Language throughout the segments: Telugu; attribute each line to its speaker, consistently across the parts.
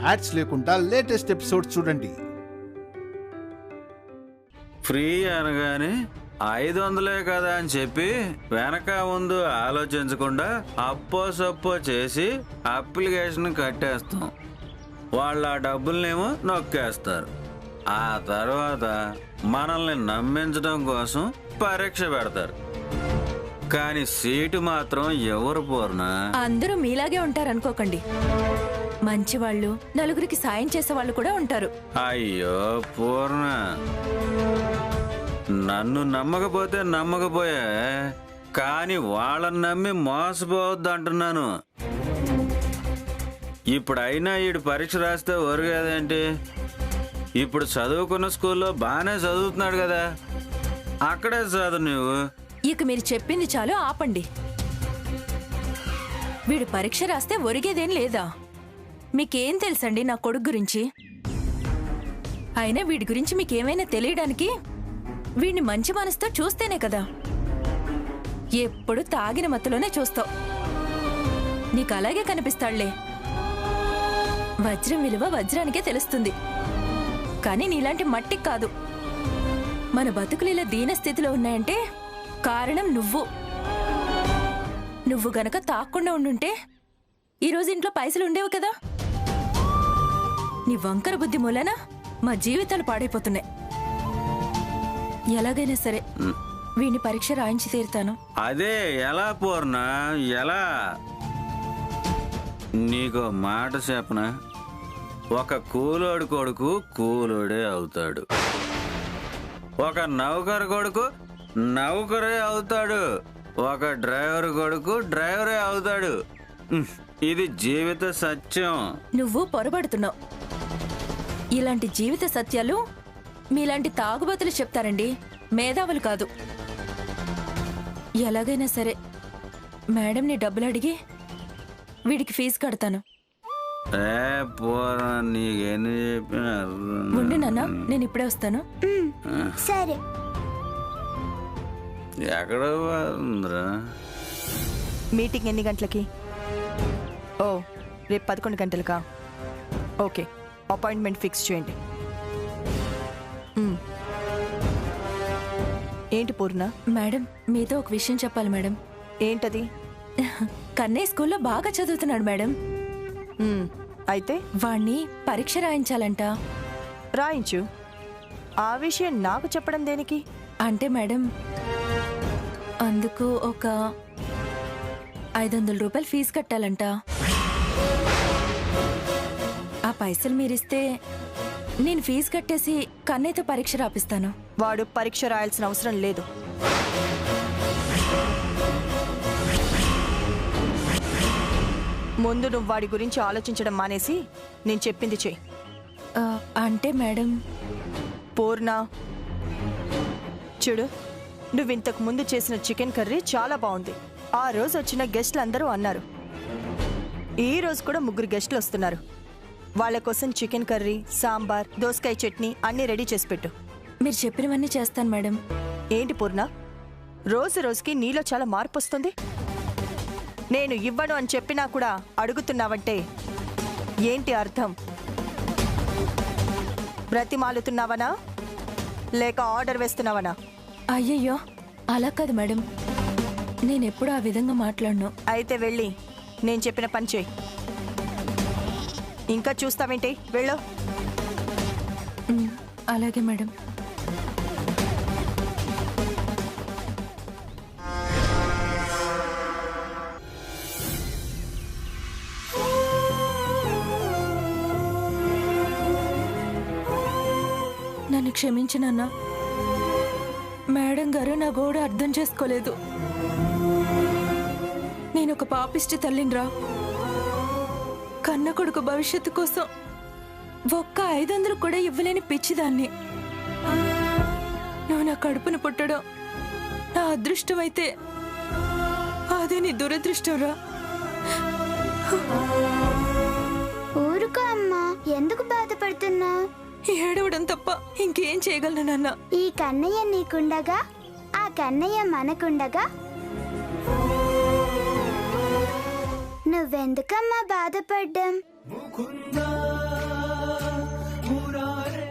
Speaker 1: యాడ్స్ లేకుండా లేటెస్ట్ ఎపిసోడ్స్ చూడండి.
Speaker 2: ఫ్రీ అనగానే 500 కదా అని చెప్పి వెనక ముందు ఆలోచించకుండా అప్పో సప్పో చేసి అప్లికేషన్ కట్టేస్తాం. వాళ్ళు ఆ డబ్బులనేమో నొక్కేస్తారు. ఆ తర్వాత మనల్ని నమ్మించడం కోసం పరీక్ష పెడతారు. కానీ సీటు మాత్రం ఎవరు పూర్ణ?
Speaker 3: అందరూ మీలాగే ఉంటారనుకోకండి. మంచివాళ్ళు, నలుగురికి సాయం చేసే వాళ్ళు కూడా ఉంటారు.
Speaker 2: అయ్యో పూర్ణ, నన్ను నమ్మకపోతే నమ్మకపోయా, కానీ వాళ్ళని నమ్మి మోసపోవద్దు అంటున్నాను. ఇప్పుడైనా ఈడు పరీక్ష రాస్తే ఒరిగేదేంటి? ఇప్పుడు చదువుకున్న స్కూల్లో బాగానే చదువుతున్నాడు కదా, అక్కడే చదువు నువ్వు.
Speaker 3: ఇక మీరు చెప్పింది చాలు, ఆపండి. వీడు పరీక్ష రాస్తే ఒరిగేదేం లేదా? మీకేం తెలుసండి నా కొడుకు గురించి? అయినా వీడి గురించి మీకేమైనా తెలియడానికి వీడిని మంచి మనసుతో చూస్తేనే కదా. ఎప్పుడు తాగిన మత్తులోనే చూస్తావు. నీకు అలాగే కనిపిస్తాడులే. వజ్రం విలువ వజ్రానికే తెలుస్తుంది, కానీ నీలాంటి మట్టికి కాదు. మన బతుకులు ఇలా దీన స్థితిలో ఉన్నాయంటే కారణం నువ్వు గనక తాక్కుండా ఉండుంటే ఈరోజు ఇంట్లో పైసలు ఉండేవి కదా. నీ వంకర బుద్ధి మూలన మా జీవితాలు పాడైపోతున్నాయి. ఎలాగైనా సరే వీడిని పరీక్ష రాయించి తీరుతాను.
Speaker 2: అదే ఎలా పూర్ణ, ఎలా? నీకో మాట చెప్పనా? ఒక కూలోడు కొడుకు కూలోడే అవుతాడు, ఒక నౌకరు కొడుకు నౌకరే అవుతాడు, ఒక డ్రైవర్ కొడుకు డ్రైవరే అవుతాడు. ఇది జీవిత సత్యం.
Speaker 3: నువ్వు పొరబడుతున్నావు. ఇలాంటి జీవిత సత్యాలు మీలాంటి తాగుబోతులు చెప్తారండి, మేధావులు కాదు. ఎలాగైనా సరే మేడంని డబ్బులు అడిగి వీడికి ఫీజు కడతాను.
Speaker 2: నీకేంది చెప్పినా
Speaker 3: ఉండు నాన్న, నేను ఇప్పుడే వస్తాను.
Speaker 4: సరే.
Speaker 2: ఎక్కడ ఉందిరా
Speaker 5: మీటింగ్? ఎన్ని గంటలకి? ఓ, రేపు 11 గంటలకా? ఓకే, అపాయింట్మెంట్ ఫిక్స్ చేయండి. ఏంటి పూర్ణ?
Speaker 3: మేడం, మీతో ఒక విషయం చెప్పాలి మేడం.
Speaker 5: ఏంటది?
Speaker 3: కన్నయ్య స్కూల్లో బాగా చదువుతున్నాడు మేడం.
Speaker 5: అయితే
Speaker 3: వాణ్ణి పరీక్ష రాయించాలంట.
Speaker 5: రాయించు. ఆ విషయం నాకు చెప్పడం దేనికి?
Speaker 3: అంటే మేడం, అందుకు ఒక 500 రూపాయలు ఫీజు కట్టాలంట. ఆ పైసలు మీరిస్తే నేను ఫీజు కట్టేసి కన్నయ్యతో పరీక్ష రాపిస్తాను.
Speaker 5: వాడు పరీక్ష రాయాల్సిన అవసరం లేదు. ముందు నువ్వు వాడి గురించి ఆలోచించడం మానేసి నేను చెప్పింది చెయ్యి.
Speaker 3: అంటే మేడం,
Speaker 5: పూర్ణ చూడు, నువ్వు ఇంతకు ముందు చేసిన చికెన్ కర్రీ చాలా బాగుంది. ఆ రోజు వచ్చిన గెస్ట్లు అందరూ అన్నారు. ఈ రోజు కూడా 3 గెస్ట్లు వస్తున్నారు. వాళ్ళ కోసం చికెన్ కర్రీ, సాంబార్, దోసకాయ చట్నీ అన్నీ రెడీ చేసి పెట్టు.
Speaker 3: మీరు చెప్పినవన్నీ చేస్తాను మేడం.
Speaker 5: ఏంటి పూర్ణ, రోజు రోజుకి నీలో చాలా మార్పు వస్తుంది. నేను ఇవ్వను అని చెప్పినా కూడా అడుగుతున్నావంటే ఏంటి అర్థం? బ్రతిమాలుతున్నావనా లేక ఆర్డర్ వేస్తున్నావనా?
Speaker 3: అయ్యయ్యో, అలా కాదు మేడం, నేనెప్పుడు ఆ విధంగా మాట్లాడను.
Speaker 5: అయితే వెళ్ళి నేను చెప్పిన పని చేయి. ఇంకా చూస్తావేంటి? వెళ్ళు.
Speaker 3: అలాగే మేడం. నన్ను క్షమించనన్నా. మేడం గారు నా గోడ అర్థం చేసుకోలేదు. నేనొక పాపిష్టి తల్లినిరా. కన్న కొడుకు భవిష్యత్తు కోసం ఒక్క 500 కూడా ఇవ్వలేని పిచ్చిదాన్ని. నువ్వు నా కడుపును పుట్టడం నా అదృష్టం అయితే అదే నీ దురదృష్టంరా.
Speaker 4: ఊరుకో అమ్మా, ఎందుకు బాధపడుతున్నావు?
Speaker 3: ఏడవడం తప్ప ఇంకేం చేయగలను నాన్న.
Speaker 4: ఈ కన్నయ్య నీకుండగా ఆ కన్నయ్య మనకుండగా నువ్వెందుకమ్మా బాధపడ్డం?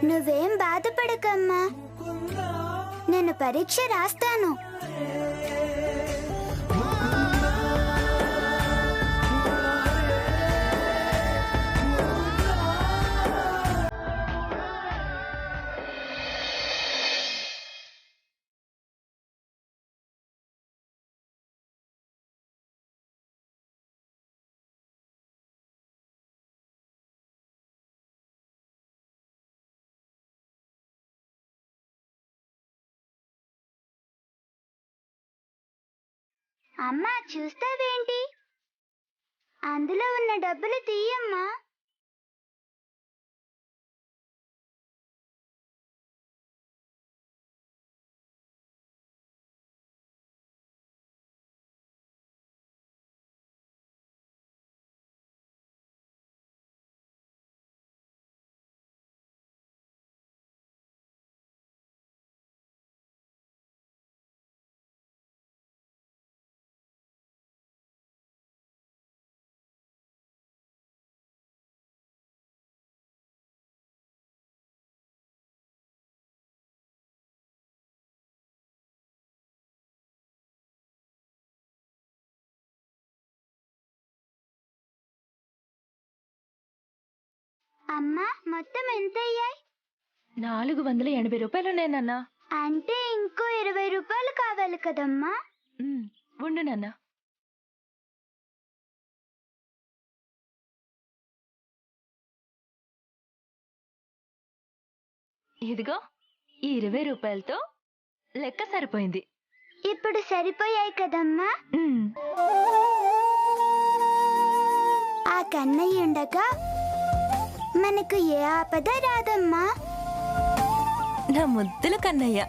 Speaker 4: నువ్వేం బాధపడకమ్మా, నేను పరీక్ష రాస్తాను. అమ్మా చూస్తావేంటి? అందులో ఉన్న డబ్బులు తీయమ్మా. అమ్మా మొత్తం ఎంత అయ్యాయి?
Speaker 3: 480 రూపాయలున్నాయన్నా.
Speaker 4: అంటే ఇంకో 20 రూపాయలు కావాలి కదమ్మా.
Speaker 3: ఉండు నాన్న. ఇదిగో ఈ 20 రూపాయలతో లెక్క సరిపోయింది.
Speaker 4: ఇప్పుడు సరిపోయాయి కదమ్మా. ఆ కన్నయ్య ఉండగా మనకు ఏ ఆపద రాదమ్మా.
Speaker 3: నా ముద్దుల కన్నయ్య,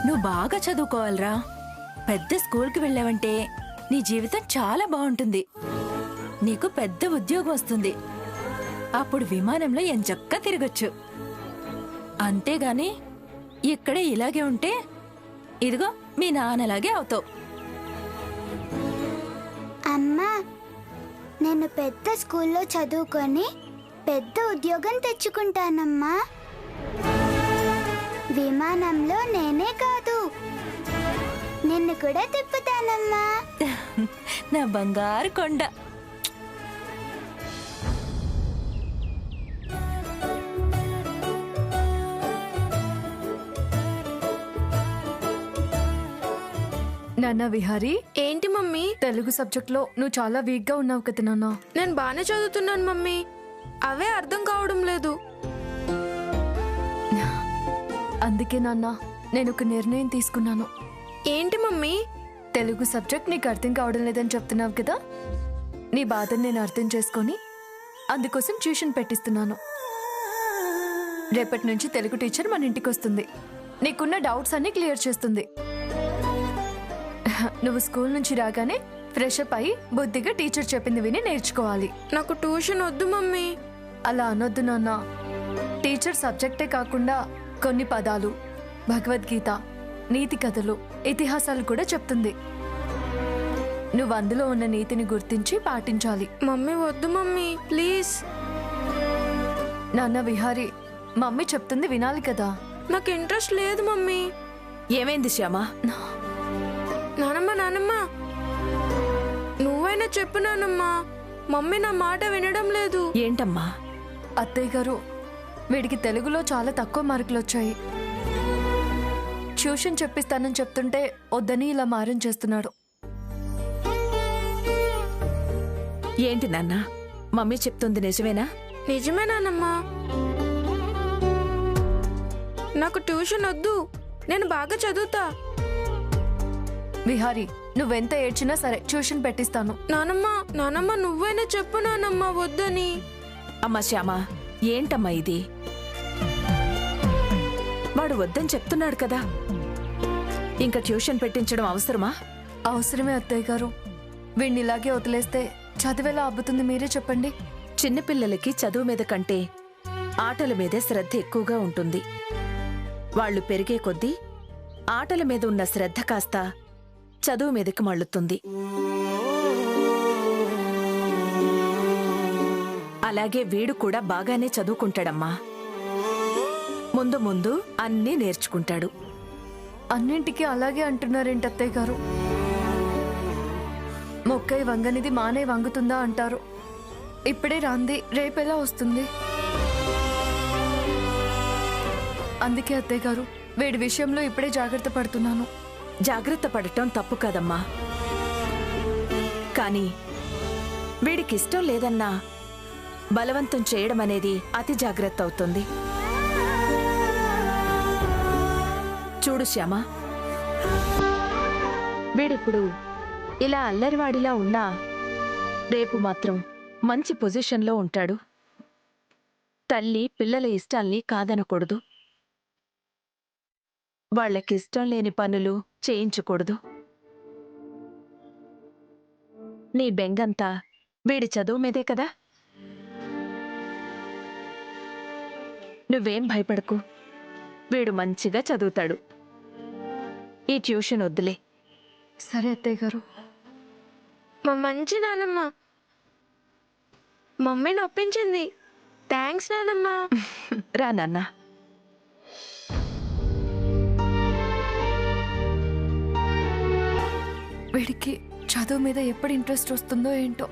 Speaker 3: నువ్వు బాగా చదువుకోవాలరా. పెద్ద స్కూల్కి వెళ్ళావంటే నీ జీవితం చాలా బాగుంటుంది. నీకు పెద్ద ఉద్యోగం వస్తుంది. అప్పుడు విమానంలో ఎంచక్కా తిరగొచ్చు. అంతేగాని ఇక్కడే ఇలాగే ఉంటే ఇదిగో మీ నాన్నలాగే అవుతావు.
Speaker 4: అమ్మా, నేను పెద్ద స్కూల్లో చదువుకొని పెద్ద ఉద్యోగం తెచ్చుకుంటానమ్మా. విమానంలో నేనే కాదు, నిన్ను కూడా తిప్పుతానమ్మా.
Speaker 3: నా బంగారు కొండ.
Speaker 6: నాన్న విహారీ,
Speaker 7: ఏంటి మమ్మీ?
Speaker 6: తెలుగు సబ్జెక్ట్ లో నువ్వు చాలా వీక్ గా ఉన్నావు కదా నాన్న.
Speaker 7: నేను బానే చదువుతున్నాను మమ్మీ, అవే అర్థం కావడం లేదు.
Speaker 6: అందుకే నాన్న నేను ఒక నిర్ణయం తీసుకున్నాను.
Speaker 7: ఏంటి మమ్మీ?
Speaker 6: తెలుగు సబ్జెక్ట్ నీకు అర్థం కావడం లేదని చెప్తున్నావు కదా, నీ బాధను నేను అర్థం చేసుకొని అందుకోసం ట్యూషన్ పెట్టిస్తున్నాను. రేపటి నుంచి తెలుగు టీచర్ మన ఇంటికి వస్తుంది. నీకున్న డౌట్స్ అన్ని క్లియర్ చేస్తుంది. నువ్వు స్కూల్ నుంచి రాగానే ఫ్రెష్ అప్ అయి బుద్ధిగా టీచర్ చెప్పింది విని నేర్చుకోవాలి.
Speaker 7: నాకు ట్యూషన్ వద్దు మమ్మీ.
Speaker 6: అలా అనొద్దు నాన్న. టీచర్ సబ్జెక్టే కాకుండా కొన్ని పదాలు, భగవద్గీత, నీతి కథలు, ఇతిహాసాలు కూడా చెప్తుంది. నువ్వు అందులో ఉన్న నీతిని గుర్తించి పాటించాలి.
Speaker 7: మమ్మీ వద్దు మమ్మీ, ప్లీజ్.
Speaker 6: నాన్న విహారీ, మమ్మీ చెప్తుంది వినాలి కదా.
Speaker 7: నాకు ఇంట్రెస్ట్ లేదు మమ్మీ.
Speaker 5: ఏమైంది శ్యామా?
Speaker 7: నానమ్మ నానమ్మ, నువ్వైనా చెప్పు నానమ్మా. మమ్మీ నా మాట వినడం లేదు.
Speaker 5: ఏంటమ్మా?
Speaker 6: అత్తయ్య గారు, వీడికి తెలుగులో చాలా తక్కువ మార్కులు వచ్చాయి. ట్యూషన్ చెప్పిస్తానని చెప్తుంటే వద్దని ఇలా మారం చేస్తున్నాడు.
Speaker 5: ఏంటి నాన్న, మమ్మీ చెప్తుంది నిజమేనా?
Speaker 7: నిజమే నానమ్మా. నాకు ట్యూషన్ వద్దు, నేను బాగా చదువుతా.
Speaker 6: విహారీ, నువ్వెంత ఏడ్చినా సరే ట్యూషన్ పెట్టిస్తాను.
Speaker 7: నానమ్మా నానమ్మ, నువ్వైనా చెప్పు నానమ్మా వద్దని.
Speaker 5: అమ్మా శ్యామా, ఏంటమ్మా ఇది? వాడు వద్దని చెప్తున్నాడు కదా, ఇంకా ట్యూషన్ పెట్టించడం అవసరమా?
Speaker 6: అవసరమే అత్తయ్య గారు. వీడిని ఇలాగే వదిలేస్తే చదివేలా అబ్బుతుంది, మీరే చెప్పండి.
Speaker 5: చిన్నపిల్లలకి చదువు మీద కంటే ఆటల మీదే శ్రద్ధ ఎక్కువగా ఉంటుంది. వాళ్ళు పెరిగే కొద్దీ ఆటల మీద ఉన్న శ్రద్ధ కాస్త చదువు మీదకి మళ్ళుతుంది.
Speaker 8: అలాగే వీడు కూడా బాగానే చదువుకుంటాడమ్మా. ముందు ముందు అన్నీ నేర్చుకుంటాడు.
Speaker 6: అన్నింటికి అలాగే అంటున్నారేంటి అత్తయ్య గారు? మొక్కై వంగనిది మానే వంగుతుందా అంటారు. ఇప్పుడే రాంది రేపెలా వస్తుంది? అందుకే అత్తయ్య గారు వీడి విషయంలో ఇప్పుడే జాగ్రత్త పడుతున్నాను.
Speaker 8: జాగ్రత్త పడటం తప్పు కాదమ్మా, కానీ వీడికిష్టం లేదన్నా బలవంతం చేయడం అనేది అతి జాగ్రత్త అవుతుంది. చూడు శ్యామ, వీడిప్పుడు ఇలా అల్లరివాడిలా ఉన్నా రేపు మాత్రం మంచి పొజిషన్లో ఉంటాడు. తల్లి పిల్లల ఇష్టాల్ని కాదనకూడదు, వాళ్ళకిష్టం లేని పనులు చేయించకూడదు. నీ బెంగంతా వీడి చదువు మీదే కదా. నువ్వేం భయపడకు, వీడు మంచిగా చదువుతాడు. ఈ ట్యూషన్ వద్దులే.
Speaker 6: సరే అత్తయ్య గారు.
Speaker 7: మా మంచి నానమ్మ మమ్మీని ఒప్పించింది. థ్యాంక్స్ నానమ్మ.
Speaker 8: రా నాన్న.
Speaker 6: వీడికి చదువు మీద ఎప్పుడు ఇంట్రెస్ట్ వస్తుందో ఏంటో.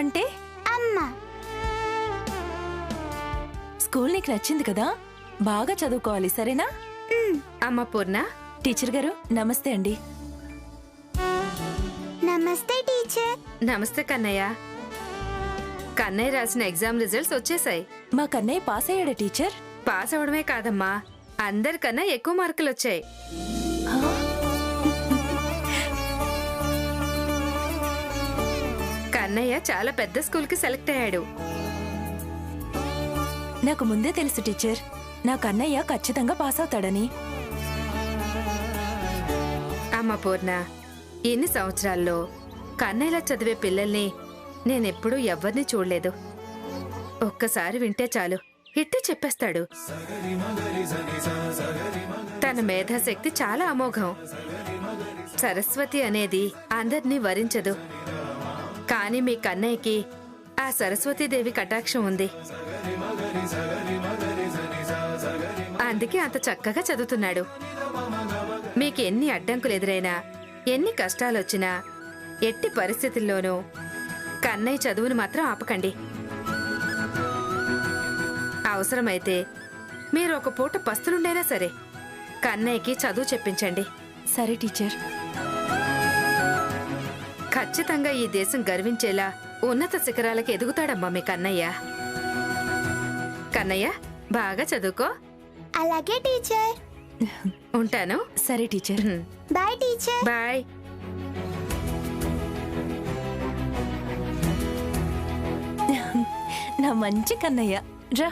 Speaker 3: అంటే
Speaker 4: అమ్మ.
Speaker 3: స్కూల్ నీకు నచ్చింది కదా, బాగా చదువుకోవాలి, సరేనా?
Speaker 9: అమ్మ పూర్ణ.
Speaker 3: టీచర్ గారు నమస్తే అండి.
Speaker 4: నమస్తే టీచర్.
Speaker 9: నమస్తే కన్నయ్య. కన్నయ్య రాసిన ఎగ్జామ్ రిజల్ట్స్ వచ్చేసాయి.
Speaker 3: మా కన్నయ్య పాస్ అయ్యాడా టీచర్?
Speaker 9: పాస్ అవడమే కాదమ్మా, అందరికన్నా ఎక్కువ మార్కులు వచ్చాయి. కన్నయ్య చాలా పెద్ద స్కూల్ కి సెలెక్ట్ అయ్యాడు.
Speaker 3: నాకు ముందే తెలుసు టీచర్, నా కన్నయ్య ఖచ్చితంగా పాస్ అవుతాడని.
Speaker 9: అమ్మ పూర్ణ, ఎన్ని సంవత్సరాల్లో కన్నయ్యలా చదివే పిల్లల్ని నేనెప్పుడూ ఎవ్వరిని చూడలేదు. ఒక్కసారి వింటే చాలు ఇట్టే చెప్పేస్తాడు. తన మేధాశక్తి చాలా అమోఘం. సరస్వతి అనేది అందర్నీ వరించదు, కానీ మీ కన్నయ్యకి ఆ సరస్వతీదేవి కటాక్షం ఉంది. అందుకే అంత చక్కగా చదువుతున్నాడు. మీకు ఎన్ని అడ్డంకులు ఎదురైనా, ఎన్ని కష్టాలొచ్చినా, ఎట్టి పరిస్థితుల్లోనూ కన్నయ్య చదువును మాత్రం ఆపకండి. అవసరమైతే మీరు ఒక పూట పస్తులుండైనా సరే కన్నయ్యకి చదువు చెప్పించండి.
Speaker 3: సరే టీచర్.
Speaker 9: ఖచ్చితంగా ఈ దేశం గర్వించేలా ఉన్నత శిఖరాలకు ఎదుగుతాడమ్మా మీ కన్నయ్య. కన్నయ్య, బాగా చదువుకో.
Speaker 4: అలాగే టీచర్.
Speaker 9: ఉంటాను.
Speaker 3: సరే టీచర్.
Speaker 4: Bye teacher.
Speaker 9: బాయ్.
Speaker 3: నా మంచి కన్నయ్య రా.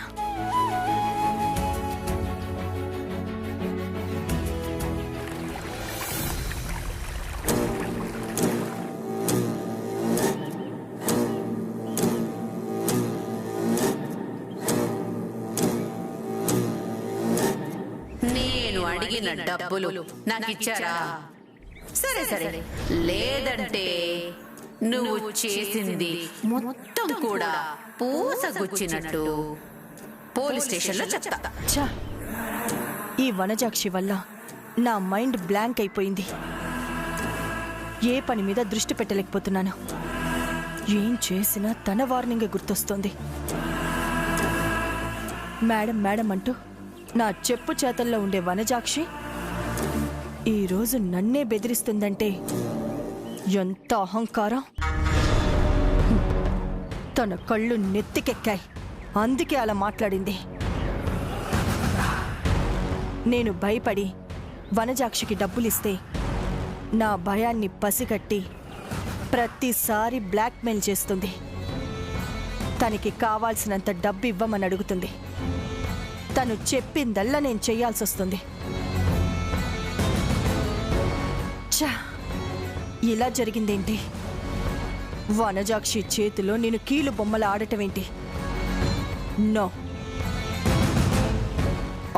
Speaker 10: నేను అడిగిన డబ్బులు నాకిచ్చారా? సరే సరే, లేదంటే నువ్వు చేసింది మొత్తం కూడా పూసగుచ్చినట్టు పోలీస్ స్టేషన్లో చెప్తా.
Speaker 5: ఛా, ఈ వనజాక్షి వల్ల నా మైండ్ బ్లాంక్ అయిపోయింది. ఏ పని మీద దృష్టి పెట్టలేకపోతున్నాను. ఏం చేసినా తన వార్నింగే గుర్తొస్తోంది. మేడం మేడం అంటూ నా చెప్పు చేతల్లో ఉండే వనజాక్షి ఈరోజు నన్నే బెదిరిస్తుందంటే ఎంత అహంకారం! తన కళ్ళు నెత్తికెక్కాయి, అందుకే అలా మాట్లాడింది. నేను భయపడి వనజాక్షికి డబ్బులిస్తే నా భయాన్ని పసిగట్టి ప్రతిసారి బ్లాక్మెయిల్ చేస్తుంది. తనకి కావాల్సినంత డబ్బు ఇవ్వమని అడుగుతుంది. తను చెప్పిందల్లా నేను చెయ్యాల్సి వస్తుంది. ఛా, ఇలా జరిగిందేంటి? వనజాక్షి చేతిలో నేను కీలు బొమ్మలు ఆడటమేంటి? నో,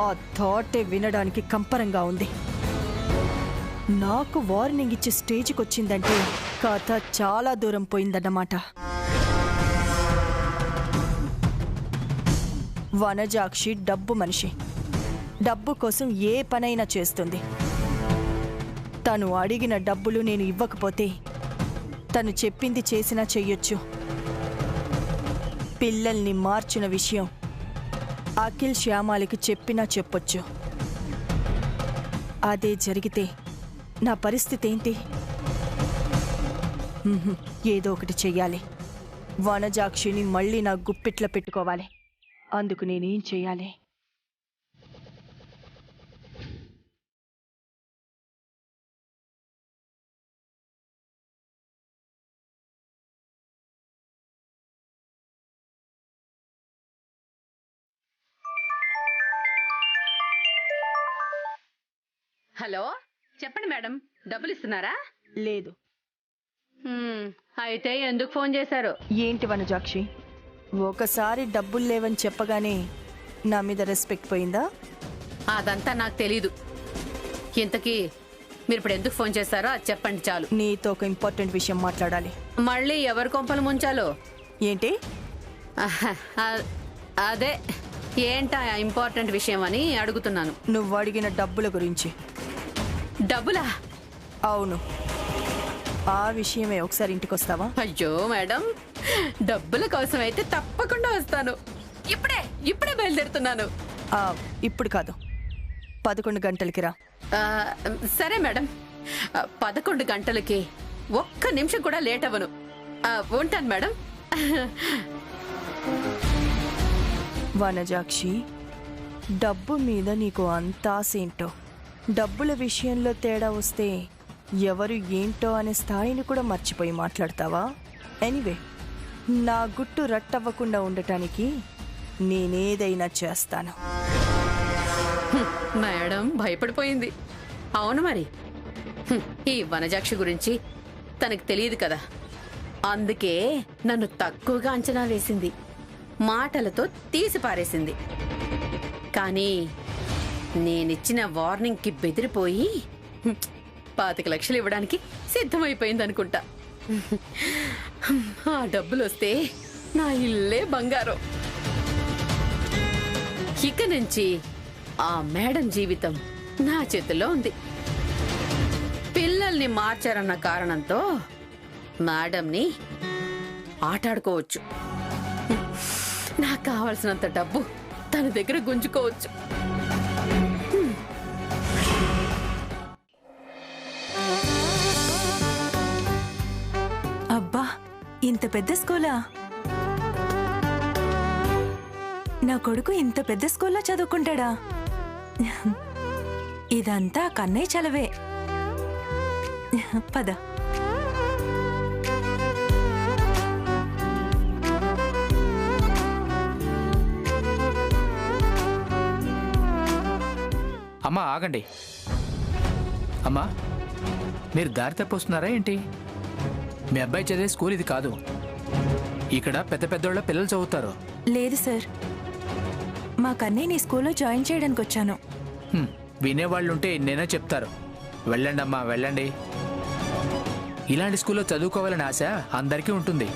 Speaker 5: ఆ థాటే వినడానికి కంపరంగా ఉంది. నాకు వార్నింగ్ ఇచ్చే స్టేజ్కి వచ్చిందంటే కథ చాలా దూరం పోయిందన్నమాట. వనజాక్షి డబ్బు మనిషి. డబ్బు కోసం ఏ పనైనా చేస్తుంది. తను అడిగిన డబ్బులు నేను ఇవ్వకపోతే తను చెప్పింది చేసినా చెయ్యొచ్చు. పిల్లల్ని మార్చిన విషయం అఖిల్ శ్యామాలికి చెప్పినా చెప్పొచ్చు. అదే జరిగితే నా పరిస్థితి ఏంటి? ఏదో ఒకటి చెయ్యాలి. వనజాక్షిని మళ్ళీ నా గుప్పిట్లో పెట్టుకోవాలి. అందుకు నేనేం చెయ్యాలి?
Speaker 10: హలో, చెప్పండి మేడం, డబ్బులు ఇస్తున్నారా?
Speaker 5: లేదు.
Speaker 10: అయితే ఎందుకు ఫోన్ చేశారు?
Speaker 5: ఏంటి వనజాక్షి, ఒకసారి డబ్బులు లేవని చెప్పగానే నా మీద రెస్పెక్ట్ పోయిందా?
Speaker 10: అదంతా నాకు తెలీదు. ఇంతకీ మీరు ఇప్పుడు ఎందుకు ఫోన్ చేశారో అది చెప్పండి చాలు.
Speaker 5: నీతో ఒక ఇంపార్టెంట్ విషయం మాట్లాడాలి.
Speaker 10: మళ్ళీ ఎవరి కొంపలు ముంచాలో?
Speaker 5: ఏంటి?
Speaker 10: అదే ఏంటా ఇంపార్టెంట్ విషయం అని అడుగుతున్నాను.
Speaker 5: నువ్వు అడిగిన డబ్బుల గురించి.
Speaker 10: డబ్బులా?
Speaker 5: అవును, ఆ విషయమే. ఒకసారి ఇంటికి వస్తావా?
Speaker 10: అయ్యో మేడం, డబ్బుల కోసం అయితే తప్పకుండా వస్తాను. ఇప్పుడే బయలుదేరుతున్నాను.
Speaker 5: ఇప్పుడు కాదు, 11 గంటలకి రా.
Speaker 10: సరే మేడం, 11 గంటలకి ఒక్క నిమిషం కూడా లేట్ అవ్వను. ఉంటాను మేడం.
Speaker 5: వనజాక్షి, డబ్బు మీద నీకు అంత ఆశ ఏంటో. డబ్బుల విషయంలో తేడా వస్తే ఎవరు ఏంటో అనే స్థాయిని కూడా మర్చిపోయి మాట్లాడతావా? ఎనీవే, నా గుట్టు రట్టవ్వకుండా ఉండటానికి నేనేదైనా చేస్తాను.
Speaker 10: మేడం భయపడిపోయింది. అవును మరి, ఈ వనజాక్షి గురించి తనకు తెలియదు కదా, అందుకే నన్ను తక్కువగా అంచనా వేసింది. మాటలతో తీసి పారేసింది. కానీ నేనిచ్చిన వార్నింగ్కి బెదిరిపోయి 25 లక్షలు ఇవ్వడానికి సిద్ధమైపోయింది అనుకుంటా. ఆ డబ్బులు వస్తే నా ఇల్లే బంగారం. ఇక నుంచి ఆ మేడం జీవితం నా చేతుల్లో ఉంది. పిల్లల్ని మార్చారన్న కారణంతో మేడంని ఆటాడుకోవచ్చు. నాకు కావాల్సినంత డబ్బు తన దగ్గర గుంజుకోవచ్చు.
Speaker 3: అబ్బా, ఇంత పెద్ద స్కూలా? నా కొడుకు ఇంత పెద్ద స్కూల్లో చదువుకుంటాడా? ఇదంతా కన్నయ్య చలవే. పద.
Speaker 11: అమ్మా ఆగండి. అమ్మా, మీరు దారి తప్పొస్తున్నారా ఏంటి? మీ అబ్బాయి చదివే స్కూల్ ఇది కాదు. ఇక్కడ పెద్ద పెద్దోళ్ళ పిల్లలు చదువుతారు.
Speaker 3: లేదు సార్, మా కన్నయ్య నీ స్కూల్లో జాయిన్ చేయడానికి వచ్చాను.
Speaker 11: వినేవాళ్ళుంటే నేనే చెప్తారు. వెళ్ళండి అమ్మా, వెళ్ళండి. ఇలాంటి స్కూల్లో చదువుకోవాలని ఆశ అందరికీ ఉంటుంది.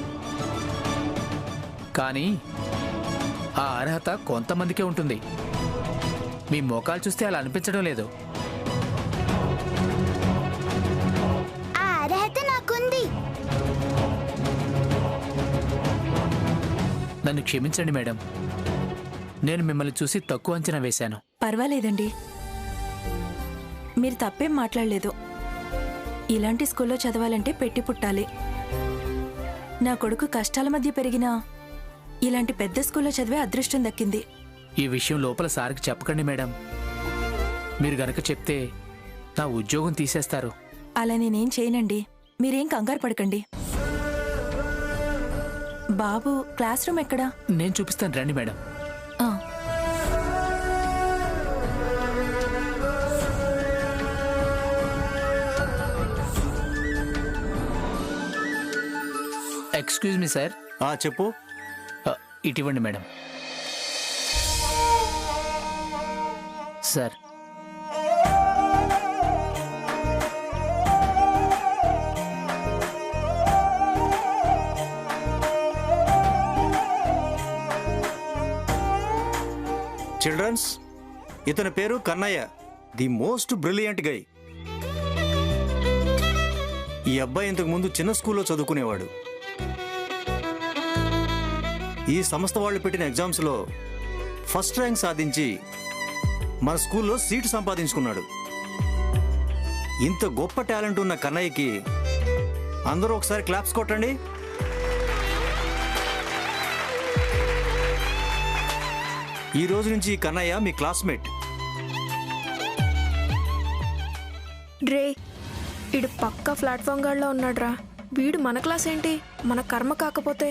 Speaker 11: కానీ ఆ అర్హత కొంతమందికే ఉంటుంది. మీ మోకాలు చూస్తే అలా అనిపించడం లేదు.
Speaker 4: ఆ అర్హత నాకుంది.
Speaker 11: నన్ను క్షమించండి మేడం, నేను మిమ్మల్ని చూసి తక్కువ అంచనా వేశాను.
Speaker 3: పర్వాలేదండి, మీరు తప్పేం మాట్లాడలేదు. ఇలాంటి స్కూల్లో చదవాలంటే పెట్టి పుట్టాలి. నా కొడుకు కష్టాల మధ్య పెరిగినా ఇలాంటి పెద్ద స్కూల్లో చదివే అదృష్టం దక్కింది.
Speaker 11: ఈ విషయం లోపల సార్కి చెప్పకండి మేడం. మీరు గనక చెప్తే నా ఉద్యోగం తీసేస్తారు.
Speaker 3: అలా నేనేం చేయనండి, మీరేం కంగారు పడకండి. బాబు క్లాస్ రూమ్ ఎక్కడా?
Speaker 11: నేను చూపిస్తాను, రండి మేడం. Excuse me sir.
Speaker 1: చెప్పు.
Speaker 11: ఇటివ్వండి మేడం. సార్
Speaker 12: చిల్డ్రన్స్, ఇతని పేరు కన్నయ్య, ది మోస్ట్ బ్రిలియంట్ గై. ఈ అబ్బాయి ఇంతకు ముందు చిన్న స్కూల్లో చదువుకునేవాడు. ఈ సంస్థ వాళ్ళు పెట్టిన ఎగ్జామ్స్లో ఫస్ట్ ర్యాంక్ సాధించి మన స్కూల్లో సీటు సంపాదించుకున్నాడు. ఇంత గొప్ప టాలెంట్ ఉన్న కన్నయ్యకి అందరూ ఒకసారి క్లాప్స్ కొట్టండి. ఈ రోజు నుంచి కన్నయ్య మీ క్లాస్మేట్.
Speaker 7: రే, వీడు పక్కా ప్లాట్ఫామ్ గార్డ్లో ఉన్నాడ్రా. వీడు మన క్లాస్ ఏంటి? మన కర్మ కాకపోతే